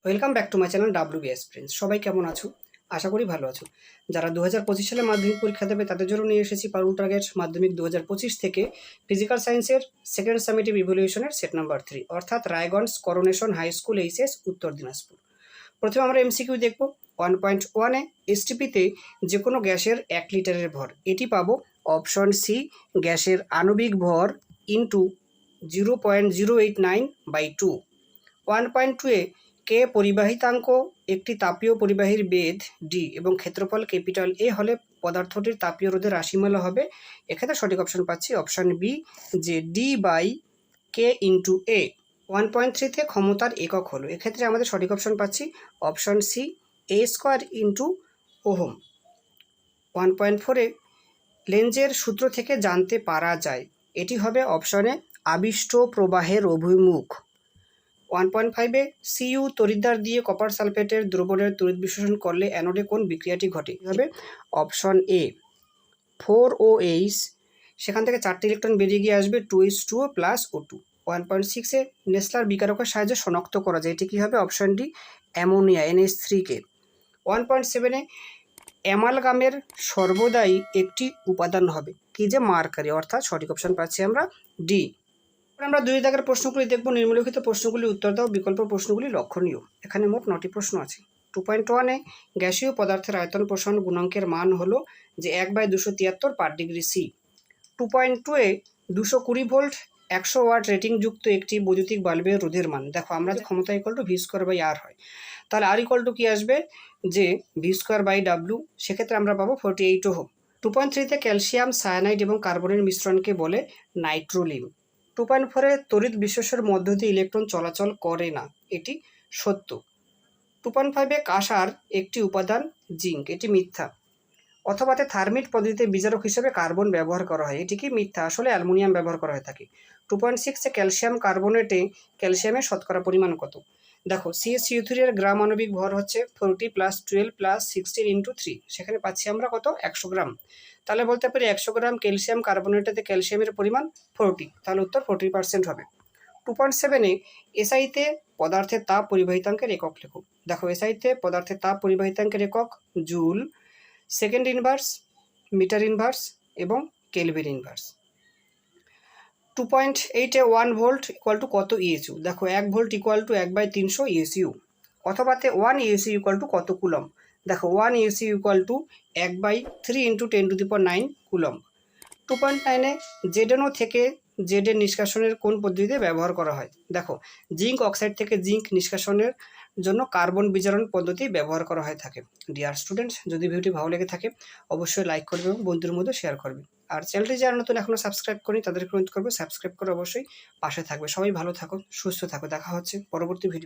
Welcome back to my channel WBS friends. সবাই কেমন আছো? আশা করি ভালো আছো। যারা 2025 সালে মাধ্যমিক পরীক্ষা দেবে তাদের জন্য নিয়ে এসেছি পারুল টার্গেট মাধ্যমিক 2025 থেকে ফিজিক্যাল সায়েন্সের সেকেন্ড সামেটিভ ইভ্যালুয়েশনের সেট নাম্বার 3 অর্থাৎ Raiganj Coronation High School HS Uttar Dinajpur. প্রথমে আমরা এমসিকিউ দেখব। 1.1 এসটিপিতে যে কোনো গ্যাসের 1 লিটারের ভর, এটি পাবো অপশন সি গ্যাসের আণবিক ভর ইন্টু 0.089/2। 1.2 কে পরিবাহিতাঙ্ক একটি তাপীয় পরিবাহীর বেধ ডি এবং ক্ষেত্রফল ক্যাপিটাল এ হলে পদার্থটির তাপীয় রোধের রাশিমালা হবে। এক্ষেত্রে সঠিক অপশন পাচ্ছি অপশন বি, যে ডি বাই কে ইন্টু এ। 1.3তে ক্ষমতার একক হলো, এক্ষেত্রে আমাদের সঠিক অপশন পাচ্ছি অপশন সি, এ স্কোয়ার ইন্টু ওহম। 1.4-এ লেন্জের সূত্র থেকে জানতে পারা যায়, এটি হবে অপশনে আবিষ্ট প্রবাহের অভিমুখ। 1.5-এ সিইউ তড়িৎদ্বার দিয়ে কপার সালফেটের দ্রবণের তড়িৎ বিশ্লেষণ করলে অ্যানোডে কোন বিক্রিয়াটি ঘটে, হবে অপশন এ 4OH। সেখান থেকে 4টি ইলেকট্রন বেরিয়ে গিয়ে আসবে 2H2O প্লাস O2। 1.6-এ নেসলার বিকারকের সাহায্যে শনাক্ত করা যায়, এটি কী হবে অপশন ডি অ্যামোনিয়া NH3-কে। 1.7-এ অ্যামালগামের সর্বদাই একটি উপাদান হবে, কি যে মার্কারি, অর্থাৎ সঠিক অপশন পাচ্ছি আমরা ডি। আমরা 2 দাগের প্রশ্নগুলি দেখব। নিম্নলিখিত প্রশ্নগুলি উত্তর দাও, বিকল্প প্রশ্নগুলি লক্ষণীয়। এখানে মোট 9টি প্রশ্ন আছে। 2.1-এ গ্যাসীয় পদার্থের আয়তন প্রসারণ গুণাঙ্কের মান হলো যে 1/273 পার ডিগ্রি সি। 2.2-এ 220 ভোল্ট 100 ওয়াট রেটিং যুক্ত একটি বৈদ্যুতিক বাল্বের রোধের মান। দেখো আমরা যে ক্ষমতা V²/R হয়, তাহলে R কি আসবে, যে V²/W, সেক্ষেত্রে আমরা পাবো 48 ওহম। 2.3-তে ক্যালসিয়াম সায়ানাইড এবং কার্বনের মিশ্রণকে বলে নাইট্রোলিন। 2.4-এ তড়িৎ বিশ্বসের মধ্য দিয়ে ইলেকট্রন চলাচল করে না, এটি সত্য। 2.5-এ কাঁসার একটি উপাদান জিঙ্ক, এটি মিথ্যা। অথবাতে থার্মিট পদ্ধতিতে বিজারক হিসেবে কার্বন ব্যবহার করা হয়, এটি কি মিথ্যা, আসলে অ্যালুমিনিয়াম ব্যবহার করা হয়ে থাকে। 2.6-এ ক্যালসিয়াম কার্বনেটে ক্যালসিয়ামের শতকরা পরিমাণ কত? দেখো CaCO3 এর গ্রাম আণবিক ভর হচ্ছে 40 + 12 + 16 × 3, সেখানে পাচ্ছি আমরা কত 100 গ্রাম। তাহলে বলতে পারি 100 গ্রাম ক্যালসিয়াম কার্বনেটেতে ক্যালসিয়ামের পরিমাণ 40, তাহলে উত্তর 40% হবে। 2.7-এ এসআইতে পদার্থের তাপ পরিবাহিতাঙ্কের একক লেখো। দেখো এসআইতে পদার্থের তাপ পরিবাহিতাঙ্কের একক joule, second inverse, metre inverse এবং কেলভিন ইনভার্স। 2.8-এ 1 ভোল্ট ইকুয়াল টু কত ইএসইউ? দেখো 1 ভোল্ট ইকুয়াল টু 1/300 ইএসইউ। অথবাতে 1 ইএসইউ ইকুয়াল টু কত কুলম্ব? দেখো 1 ইএসইউ ইকুয়াল টু 1/3 × 10⁹ কুলম্ব। 2.9-এ জেডেনও থেকে জেডেন নিষ্কাশনের কোন পদ্ধতিতে ব্যবহার করা হয়? দেখো জিঙ্ক অক্সাইড থেকে জিঙ্ক নিষ্কাশনের জন্য কার্বন বিজারণ পদ্ধতি ব্যবহার করা হয়ে থাকে। ডিয়ার স্টুডেন্টস, যদি ভিডিওটি ভালো লেগে থাকে অবশ্যই লাইক করবে এবং বন্ধুদের মধ্যে শেয়ার করবে। আর চ্যানেলটি যারা নতুন এখনও সাবস্ক্রাইব করি তাদেরকে অনুরোধ করবো সাবস্ক্রাইব করে অবশ্যই পাশে থাকবে। সবাই ভালো থাকো, সুস্থ থাকো, দেখা হচ্ছে পরবর্তী ভিডিও।